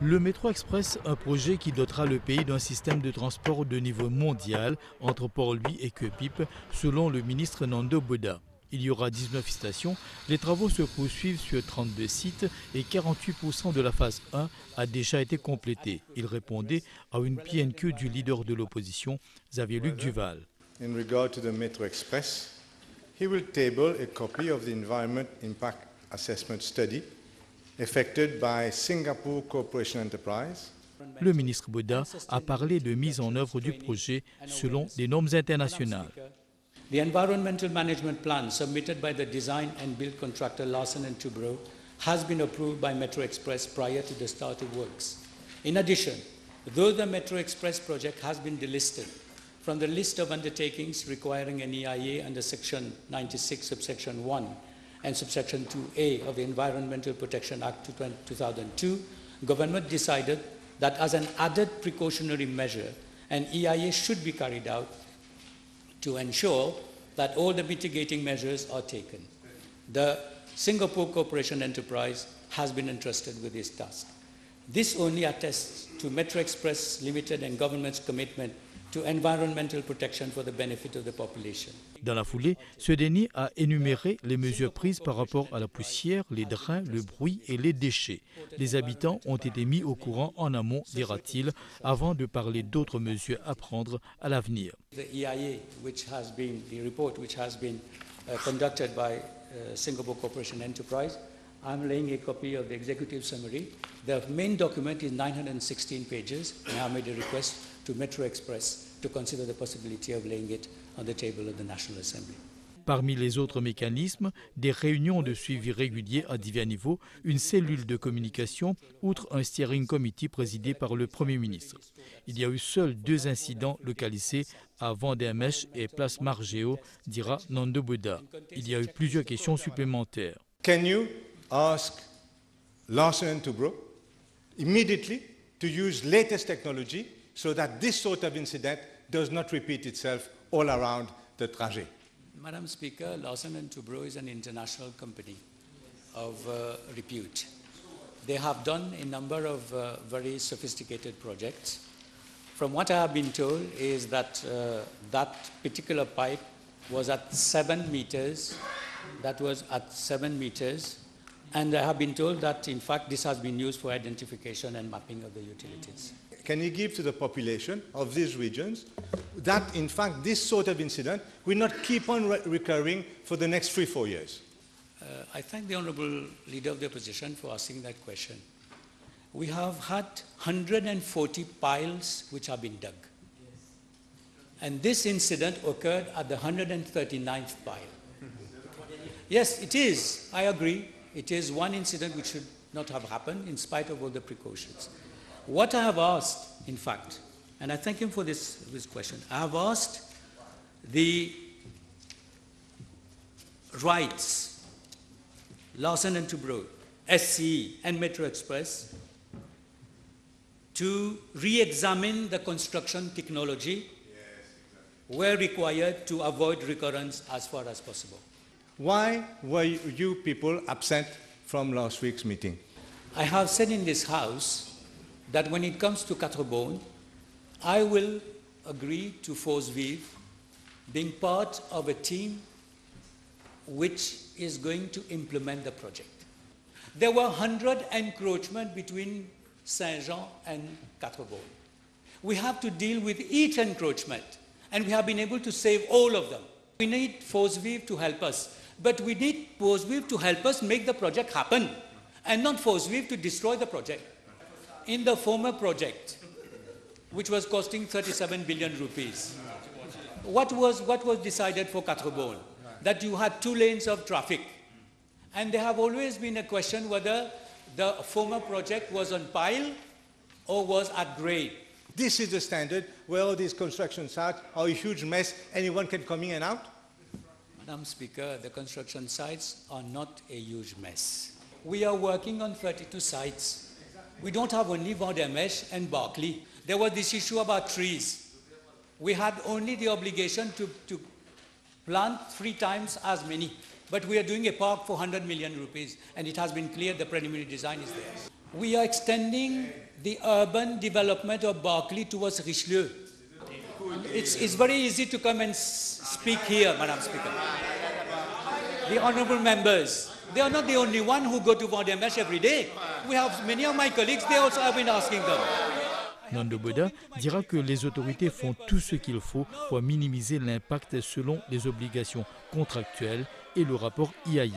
Le métro express, un projet qui dotera le pays d'un système de transport de niveau mondial entre Port-Louis et Queue-Pipe, selon le ministre Nando Boda. Il y aura 19 stations, les travaux se poursuivent sur 32 sites et 48% de la phase 1 a déjà été complété. Il répondait à une PNQ du leader de l'opposition, Xavier-Luc Duval. In regard to the Metro Express, he will table a copy of the Environment Impact Assessment Study effected by Singapore Corporation Enterprise. Le ministre Boda a parlé de mise en œuvre du projet selon des normes internationales. The environmental management plan submitted by the design and build contractor Larsen & Toubro has been approved by Metro Express prior to the start of works. In addition, though the Metro Express project has been delisted from the list of undertakings requiring an EIA under Section 96, subsection 1 and subsection 2A of the Environmental Protection Act 2002, government decided that as an added precautionary measure, an EIA should be carried out to ensure that all the mitigating measures are taken. The Singapore Corporation Enterprise has been entrusted with this task. This only attests to Metro Express Limited and government's commitment to environmental protection for the benefit of the population. Dans la foulée, ce dernier a énuméré les mesures prises par rapport à la poussière, les drains, le bruit et les déchets. Les habitants ont été mis au courant en amont, dira-t-il, avant de parler d'autres mesures à prendre à l'avenir. The EIA, the report which has been conducted by Singapore Corporation Enterprise, I'm laying a copy of the executive summary. The main document is 916 pages, and I made a request to Metro Express to consider the possibility of laying it on the table of the National Assembly. Parmi les autres mécanismes, des réunions de suivi réguliers à divers niveaux, une cellule de communication, outre un steering committee présidé par le Premier ministre. Il y a eu seuls 2 incidents localisés à Vendémèche et Place Margéo, dira Nando Boda. Il y a eu plusieurs questions supplémentaires. Can you ask Larsen & Toubro immediately to use latest technology so that this sort of incident does not repeat itself all around the trajet? Madam Speaker, Larsen & Toubro is an international company of repute. They have done a number of very sophisticated projects. From what I have been told is that that particular pipe was at 7 meters. That was at 7 meters. And I have been told that, in fact, this has been used for identification and mapping of the utilities. Can you give to the population of these regions that, in fact, this sort of incident will not keep on recurring for the next 3-4 years? I thank the Honourable Leader of the Opposition for asking that question. We have had 140 piles which have been dug. And this incident occurred at the 139th pile. Yes, it is. I agree. It is one incident which should not have happened in spite of all the precautions. What I have asked, in fact, and I thank him for this question, I have asked the rights, Larsen & Toubro, SCE and Metro Express to re-examine the construction technology where required to avoid recurrence as far as possible. Why were you people absent from last week's meeting? I have said in this House that when it comes to Quatre-Bornes, I will agree to force vive, being part of a team which is going to implement the project. There were 100 encroachments between Saint-Jean and Quatre-Bornes. We have to deal with each encroachment, and we have been able to save all of them. We need force vive to help us, but we need force vive to help us make the project happen, and not force vive to destroy the project. In the former project, which was costing 37 billion rupees, what was decided for Quatre-Bornes? That you had 2 lanes of traffic. And there have always been a question whether the former project was on pile or was at grade. This is the standard where all these construction sites are a huge mess, anyone can come in and out? Madam Speaker, the construction sites are not a huge mess. We are working on 32 sites. We don't have only Vendémèche and Barclay. There was this issue about trees. We had only the obligation to plant 3 times as many. But we are doing a park for 100 million rupees, and it has been cleared, the preliminary design is there. We are extending the urban development of Berkeley towards Richelieu. It's very easy to come and speak here, Madam Speaker. The honourable members, they are not the only one who go to Vendémiaire every day. We have many of my colleagues, they also have been asking them. Nando Boda dira que les autorités font tout ce qu'il faut pour minimiser l'impact selon les obligations contractuelles et le rapport IAIE.